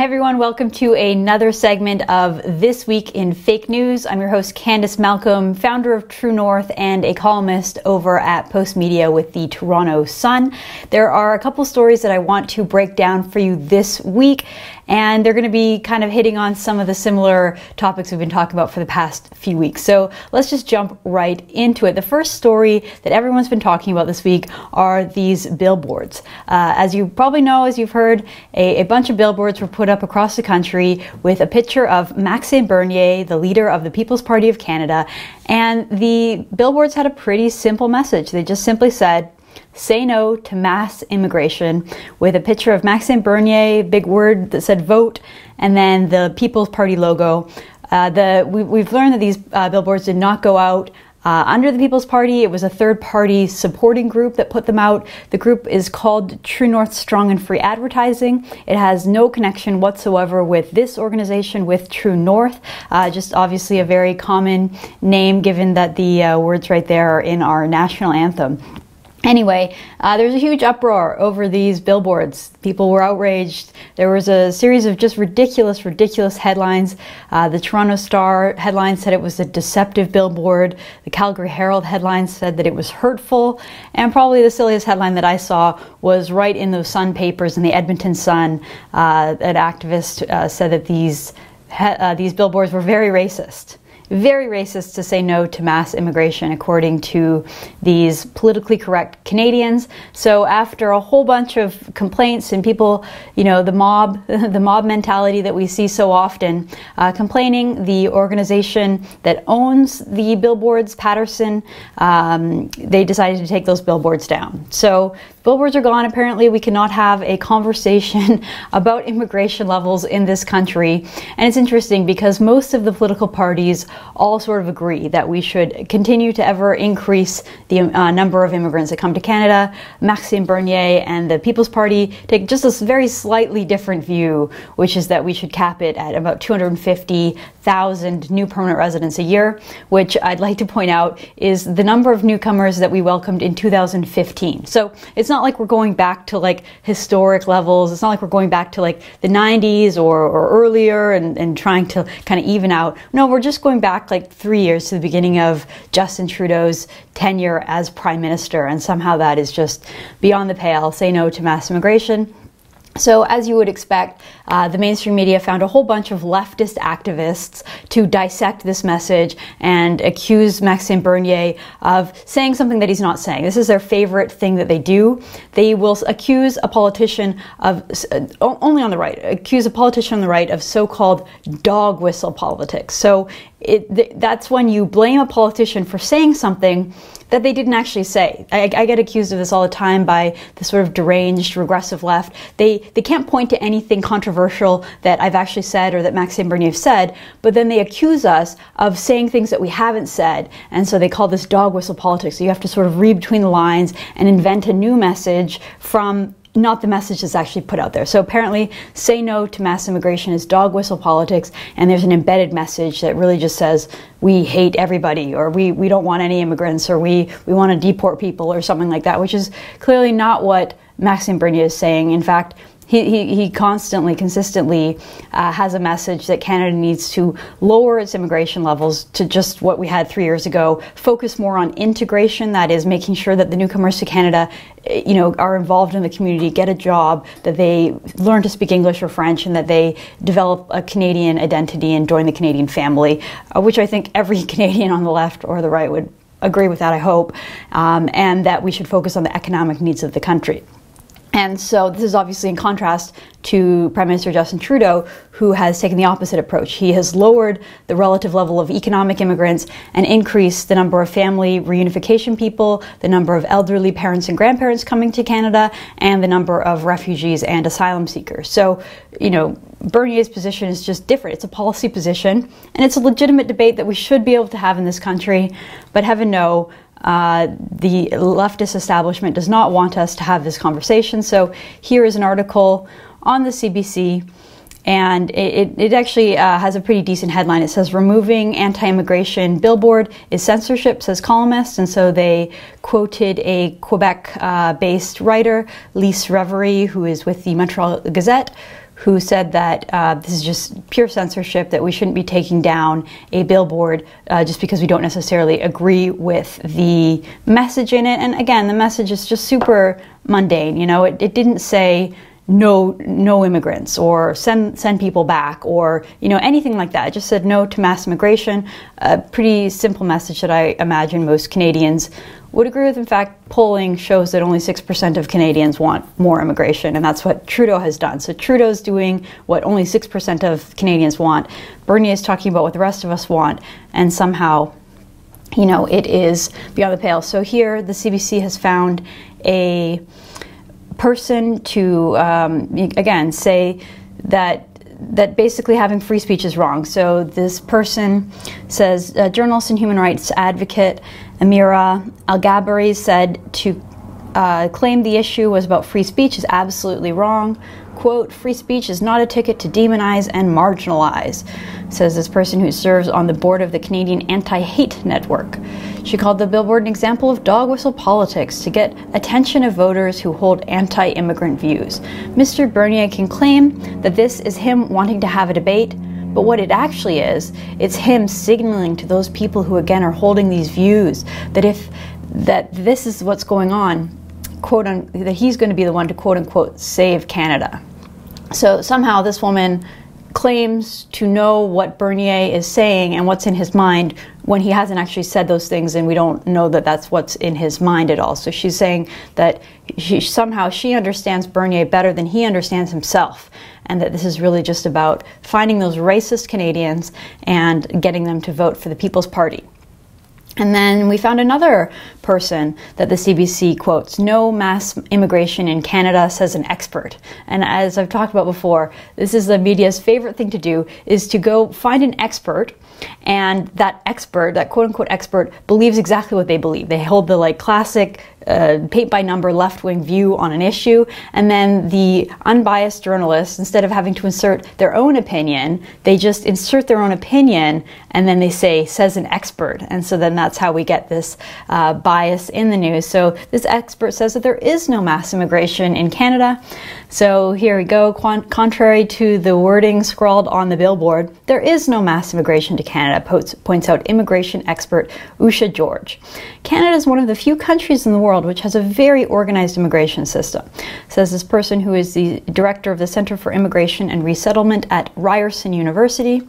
Hi everyone, welcome to another segment of This Week in Fake News. I'm your host Candice Malcolm, founder of True North and a columnist over at Postmedia with the Toronto Sun. There are a couple stories that I want to break down for you this week, and they're going to be kind of hitting on some of the similar topics we've been talking about for the past few weeks. So let's just jump right into it. The first story that everyone's been talking about this week are these billboards. As you probably know, as you've heard, a bunch of billboards were put up across the country with a picture of Maxime Bernier, the leader of the People's Party of Canada, and the billboards had a pretty simple message. They just simply said, "Say no to mass immigration," with a picture of Maxime Bernier, big word that said vote, and then the People's Party logo. We've learned that these billboards did not go out under the People's Party. It was a third-party supporting group that put them out. The group is called True North Strong and Free Advertising. It has no connection whatsoever with this organization, with True North. Just obviously a very common name, given that the words right there are in our national anthem. Anyway, there's a huge uproar over these billboards. People were outraged. There was a series of just ridiculous headlines. The Toronto Star headline said it was a deceptive billboard. The Calgary Herald headline said that it was hurtful. And probably the silliest headline that I saw was right in those Sun papers, in the Edmonton Sun. An activist said that these billboards were very racist. Very racist to say no to mass immigration, according to these politically correct Canadians. So after a whole bunch of complaints and people, you know, the mob mentality that we see so often, complaining, the organization that owns the billboards, Patterson, they decided to take those billboards down. So billboards are gone. Apparently we cannot have a conversation about immigration levels in this country. And it's interesting because most of the political parties all sort of agree that we should continue to ever increase the number of immigrants that come to Canada. Maxime Bernier and the People's Party take just a very slightly different view, which is that we should cap it at about 250,000 new permanent residents a year, which I'd like to point out is the number of newcomers that we welcomed in 2015. So it's not like we're going back to like historic levels. It's not like we're going back to like the 90s or earlier and trying to kind of even out. No, we're just going back like 3 years to the beginning of Justin Trudeau's tenure as Prime Minister, and somehow that is just beyond the pale. Say no to mass immigration. So as you would expect, the mainstream media found a whole bunch of leftist activists to dissect this message and accuse Maxime Bernier of saying something that he's not saying. This is their favorite thing that they do. They will accuse a politician of, only on the right, accuse a politician on the right of so-called dog whistle politics. So that's when you blame a politician for saying something that they didn't actually say. I get accused of this all the time by the sort of deranged, regressive left. They can't point to anything controversial that I've actually said or that Maxime Bernier said, but then they accuse us of saying things that we haven't said, and so they call this dog whistle politics. So you have to sort of read between the lines and invent a new message from not the message that's actually put out there. So apparently, say no to mass immigration is dog whistle politics, and there's an embedded message that really just says we hate everybody, or we don't want any immigrants, or we want to deport people, or something like that, which is clearly not what Maxime Bernier is saying. In fact, he consistently has a message that Canada needs to lower its immigration levels to just what we had 3 years ago, focus more on integration, that is making sure that the newcomers to Canada, you know, are involved in the community, get a job, that they learn to speak English or French, and that they develop a Canadian identity and join the Canadian family, which I think every Canadian on the left or the right would agree with that, I hope, and that we should focus on the economic needs of the country. And so this is obviously in contrast to Prime Minister Justin Trudeau, who has taken the opposite approach. He has lowered the relative level of economic immigrants and increased the number of family reunification people, the number of elderly parents and grandparents coming to Canada, and the number of refugees and asylum seekers. So, you know, Bernier's position is just different. It's a policy position, and it's a legitimate debate that we should be able to have in this country, but heaven no, the leftist establishment does not want us to have this conversation. So here is an article on the CBC, and it actually has a pretty decent headline. It says, "Removing anti-immigration billboard is censorship," says columnists. And so they quoted a Quebec-based writer, Lise Reverie, who is with the Montreal Gazette, who said that this is just pure censorship, that we shouldn't be taking down a billboard just because we don't necessarily agree with the message in it. And again, the message is just super mundane. You know, it didn't say no immigrants, or send people back, or anything like that. It just said no to mass immigration. A pretty simple message that I imagine most Canadians would agree with. In fact, polling shows that only 6% of Canadians want more immigration, and that's what Trudeau has done. So Trudeau's doing what only 6% of Canadians want. Bernier is talking about what the rest of us want, and somehow, it is beyond the pale. So here, the CBC has found a person to, again, say that basically having free speech is wrong. So this person says, journalist and human rights advocate Amira Al-Gabari said to claim the issue was about free speech is absolutely wrong. Quote, free speech is not a ticket to demonize and marginalize, says this person who serves on the board of the Canadian Anti-Hate Network. She called the billboard an example of dog whistle politics to get attention of voters who hold anti-immigrant views. Mr. Bernier can claim that this is him wanting to have a debate, but what it actually is, it's him signaling to those people who again are holding these views that this is what's going on, that he's going to be the one to quote unquote save Canada. So somehow this woman claims to know what Bernier is saying and what's in his mind when he hasn't actually said those things, and we don't know that that's what's in his mind at all. So she's saying that she understands Bernier better than he understands himself, and that this is really just about finding those racist Canadians and getting them to vote for the People's Party. And then we found another person that the CBC quotes, no mass immigration in Canada, says an expert. And as I've talked about before, this is the media's favorite thing to do, is to go find an expert, and that expert, that quote-unquote expert, believes exactly what they believe. They hold the classic paint-by-number left-wing view on an issue, and then the unbiased journalists, instead of having to insert their own opinion, they just insert their own opinion, and then they say, says an expert. And so then that's how we get this bias in the news. So this expert says that there is no mass immigration in Canada. So here we go. Contrary to the wording scrawled on the billboard, there is no mass immigration to Canada, points out immigration expert Usha George. Canada is one of the few countries in the world which has a very organized immigration system, says this person who is the director of the Center for Immigration and Resettlement at Ryerson University.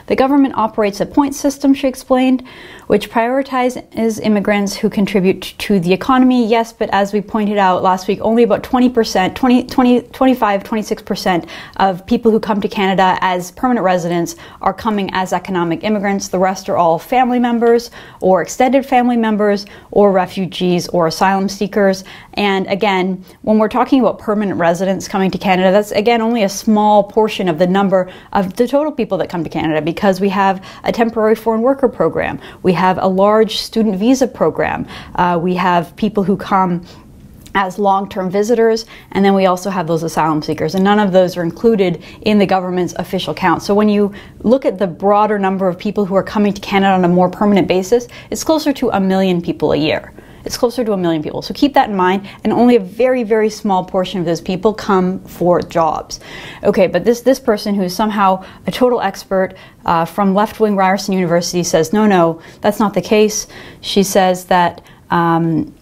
The government operates a point system, she explained, which prioritizes immigrants who contribute to the economy. Yes, but as we pointed out last week, only about 26% of people who come to Canada as permanent residents are coming as economic immigrants. The rest are all family members or extended family members or refugees or asylum seekers. And again, when we're talking about permanent residents coming to Canada, that's again only a small portion of the number of the total people that come to Canada, because we have a temporary foreign worker program. We have a large student visa program. We have people who come as long-term visitors, and then we also have those asylum seekers, and none of those are included in the government's official count. So when you look at the broader number of people who are coming to Canada on a more permanent basis, it's closer to 1 million people a year. It's closer to 1 million people. So keep that in mind, and only a very, very small portion of those people come for jobs. Okay, but this person who is somehow a total expert from left-wing Ryerson University says, no, that's not the case. She says that that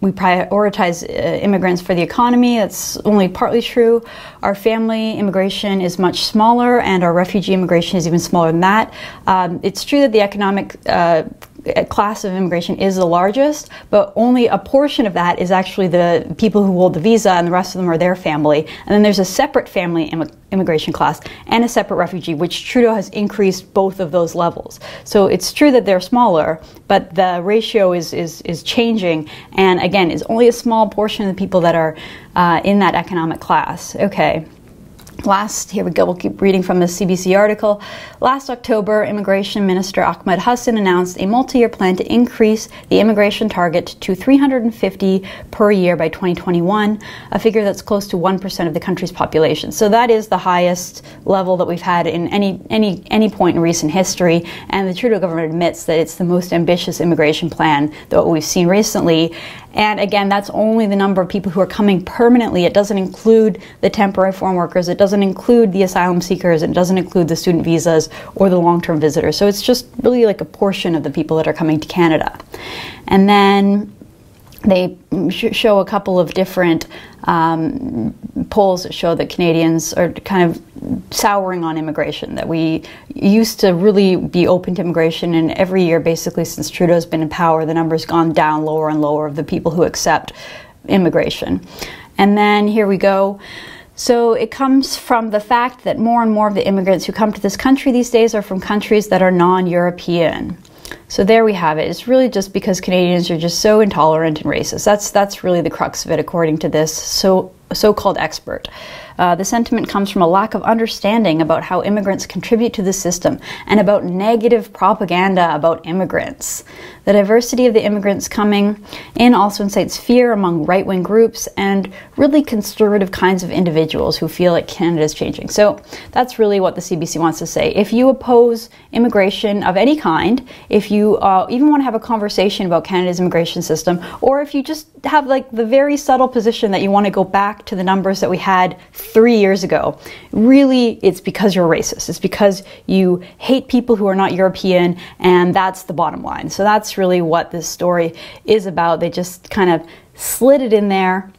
we prioritize immigrants for the economy. That's only partly true. Our family immigration is much smaller, and our refugee immigration is even smaller than that. It's true that the economic class of immigration is the largest, but only a portion of that is actually the people who hold the visa, and the rest of them are their family. And then there's a separate family immigration class and a separate refugee, which Trudeau has increased both of those levels. So it's true that they're smaller, but the ratio is changing, and again, is only a small portion of the people that are in that economic class. Okay. Here we go, we'll keep reading from the CBC article. Last October, Immigration Minister Ahmed Hassan announced a multi-year plan to increase the immigration target to 350 per year by 2021, a figure that's close to 1% of the country's population. So that is the highest level that we've had in any point in recent history, and the Trudeau government admits that it's the most ambitious immigration plan that we've seen recently. And again, that's only the number of people who are coming permanently. It doesn't include the temporary foreign workers. It doesn't include the asylum seekers. It doesn't include the student visas or the long-term visitors. So it's just really like a portion of the people that are coming to Canada. And then they show a couple of different polls that show that Canadians are kind of souring on immigration, that we used to really be open to immigration, and every year basically since Trudeau's been in power, the number's gone down lower and lower of the people who accept immigration. And then here we go. So it comes from the fact that more and more of the immigrants who come to this country these days are from countries that are non-European. So there we have it. It's really just because Canadians are just so intolerant and racist. That's really the crux of it, according to this so-called expert. The sentiment comes from a lack of understanding about how immigrants contribute to the system and about negative propaganda about immigrants. The diversity of the immigrants coming in also incites fear among right-wing groups and really conservative kinds of individuals who feel like Canada is changing. So that's really what the CBC wants to say. If you oppose immigration of any kind, if you even want to have a conversation about Canada's immigration system, or if you just have like the very subtle position that you want to go back to the numbers that we had 3 years ago, really it's because you're racist. It's because you hate people who are not European, and that's the bottom line. So that's really what this story is about. They just kind of slid it in there.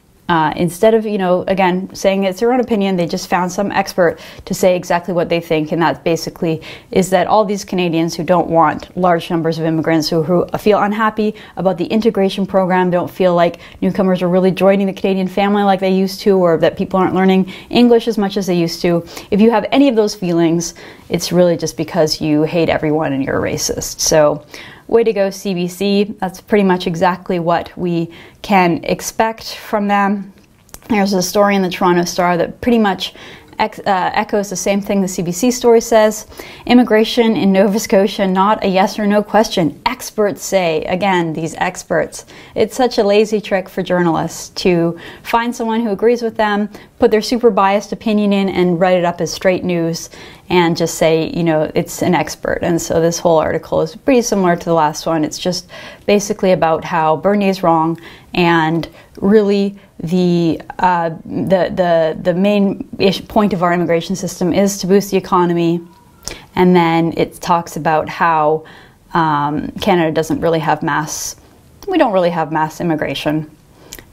Instead of, again, saying it's their own opinion, they just found some expert to say exactly what they think. And that basically is that all these Canadians who don't want large numbers of immigrants, who feel unhappy about the integration program, don't feel like newcomers are really joining the Canadian family like they used to, or that people aren't learning English as much as they used to. If you have any of those feelings, it's really just because you hate everyone and you're a racist. So, way to go, CBC. That's pretty much exactly what we can expect from them. There's a story in the Toronto Star that pretty much echoes the same thing the CBC story says. Immigration in Nova Scotia, not a yes or no question. Experts say. Again, these experts. It's such a lazy trick for journalists to find someone who agrees with them, put their super biased opinion in, and write it up as straight news and just say, it's an expert. And so this whole article is pretty similar to the last one. It's just basically about how Bernier's wrong, and really the main point of our immigration system is to boost the economy. And then it talks about how Canada doesn't really have we don't really have mass immigration.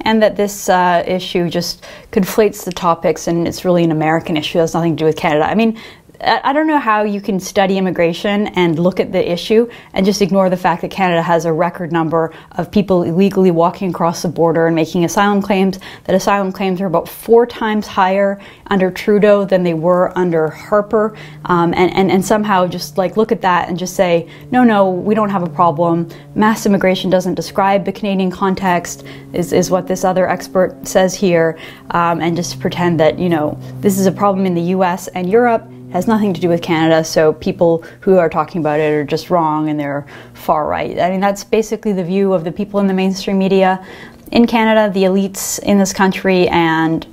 And that this issue just conflates the topics, and it's really an American issue. It has nothing to do with Canada. I mean, I don't know how you can study immigration and look at the issue and just ignore the fact that Canada has a record number of people illegally walking across the border and making asylum claims, that asylum claims are about 4 times higher under Trudeau than they were under Harper, and somehow just like look at that and just say, no, we don't have a problem. Mass immigration doesn't describe the Canadian context, is what this other expert says here, and just pretend that, this is a problem in the US and Europe, has nothing to do with Canada, so people who are talking about it are just wrong and they're far right. I mean, that's basically the view of the people in the mainstream media in Canada, the elites in this country, and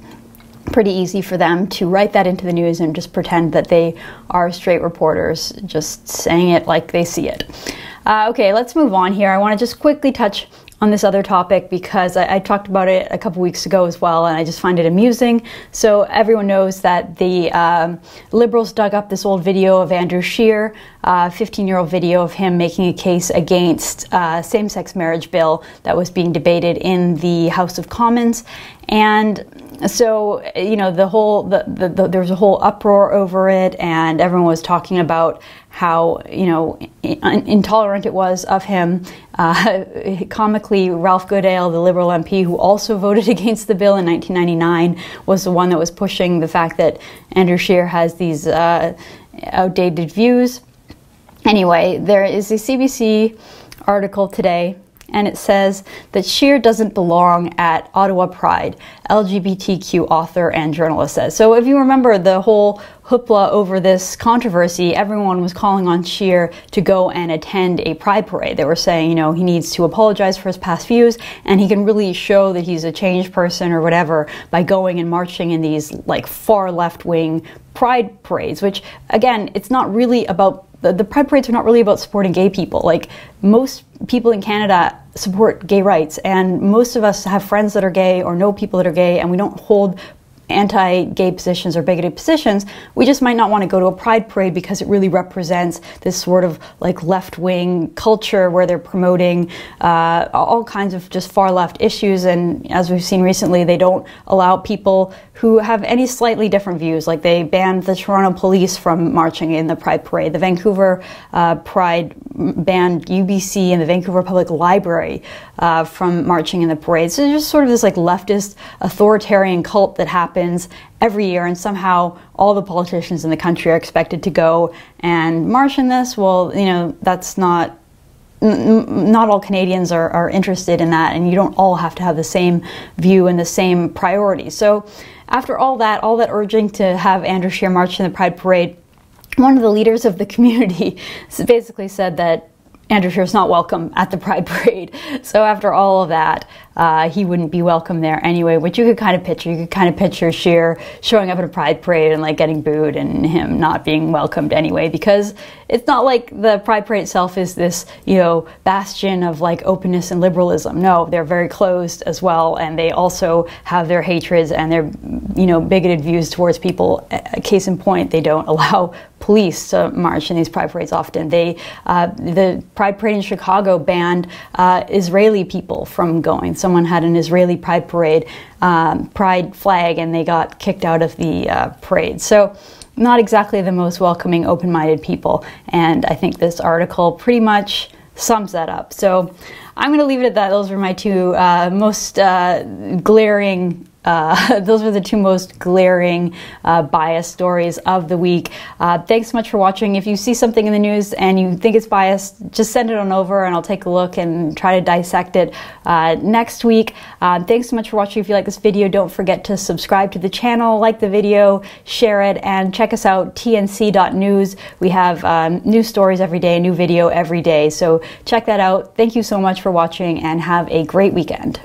pretty easy for them to write that into the news and just pretend that they are straight reporters, just saying it like they see it. Okay, let's move on here. I want to just quickly touch on this other topic because I talked about it a couple weeks ago as well, and I just find it amusing. So everyone knows that the Liberals dug up this old video of Andrew Scheer, a 15-year-old video of him making a case against same-sex marriage bill that was being debated in the House of Commons. And so, there was a whole uproar over it, and everyone was talking about how, intolerant it was of him. Comically, Ralph Goodale, the Liberal MP who also voted against the bill in 1999, was the one that was pushing the fact that Andrew Scheer has these outdated views. Anyway, there is a CBC article today and it says that Scheer doesn't belong at Ottawa Pride, LGBTQ author and journalist says. So if you remember the whole hoopla over this controversy, everyone was calling on Scheer to go and attend a pride parade. They were saying, you know, he needs to apologize for his past views and he can really show that he's a changed person or whatever by going and marching in these like far left-wing pride parades, which again, it's not really about the pride parades are not really about supporting gay people. Like, most people in Canada support gay rights, and most of us have friends that are gay or know people that are gay, and we don't hold anti-gay positions or bigoted positions. We just might not want to go to a pride parade because it really represents this sort of like left-wing culture where they're promoting all kinds of just far left issues. And as we've seen recently, they don't allow people who have any slightly different views. Like, they banned the Toronto police from marching in the pride parade. The Vancouver Pride banned UBC and the Vancouver Public Library from marching in the parade. So there's just sort of this like leftist authoritarian cult that happens every year, and somehow all the politicians in the country are expected to go and march in this. Well, you know, that's not all Canadians are interested in that, and you don't all have to have the same view and the same priorities. So after all that urging to have Andrew Scheer march in the Pride Parade, one of the leaders of the community basically said that Andrew Scheer is not welcome at the Pride Parade. So after all of that, he wouldn't be welcome there anyway, which you could kind of picture. You could kind of picture Scheer showing up at a Pride Parade and like getting booed and him not being welcomed anyway, because it's not like the Pride Parade itself is this, you know, bastion of like openness and liberalism. No, they're very closed as well, and they also have their hatreds and their, you know, bigoted views towards people. Case in point, they don't allow police to march in these Pride Parades often. The Pride Parade in Chicago banned Israeli people from going. Someone had an Israeli Pride Parade pride flag and they got kicked out of the parade. So not exactly the most welcoming, open-minded people. And I think this article pretty much sums that up. So I'm going to leave it at that. Those were my two most glaring those were the two most glaring biased stories of the week. Thanks so much for watching. If you see something in the news and you think it's biased, just send it on over and I'll take a look and try to dissect it next week. Thanks so much for watching. If you like this video, don't forget to subscribe to the channel, like the video, share it, and check us out, tnc.news. We have new stories every day, a new video every day. So check that out. Thank you so much for watching and have a great weekend.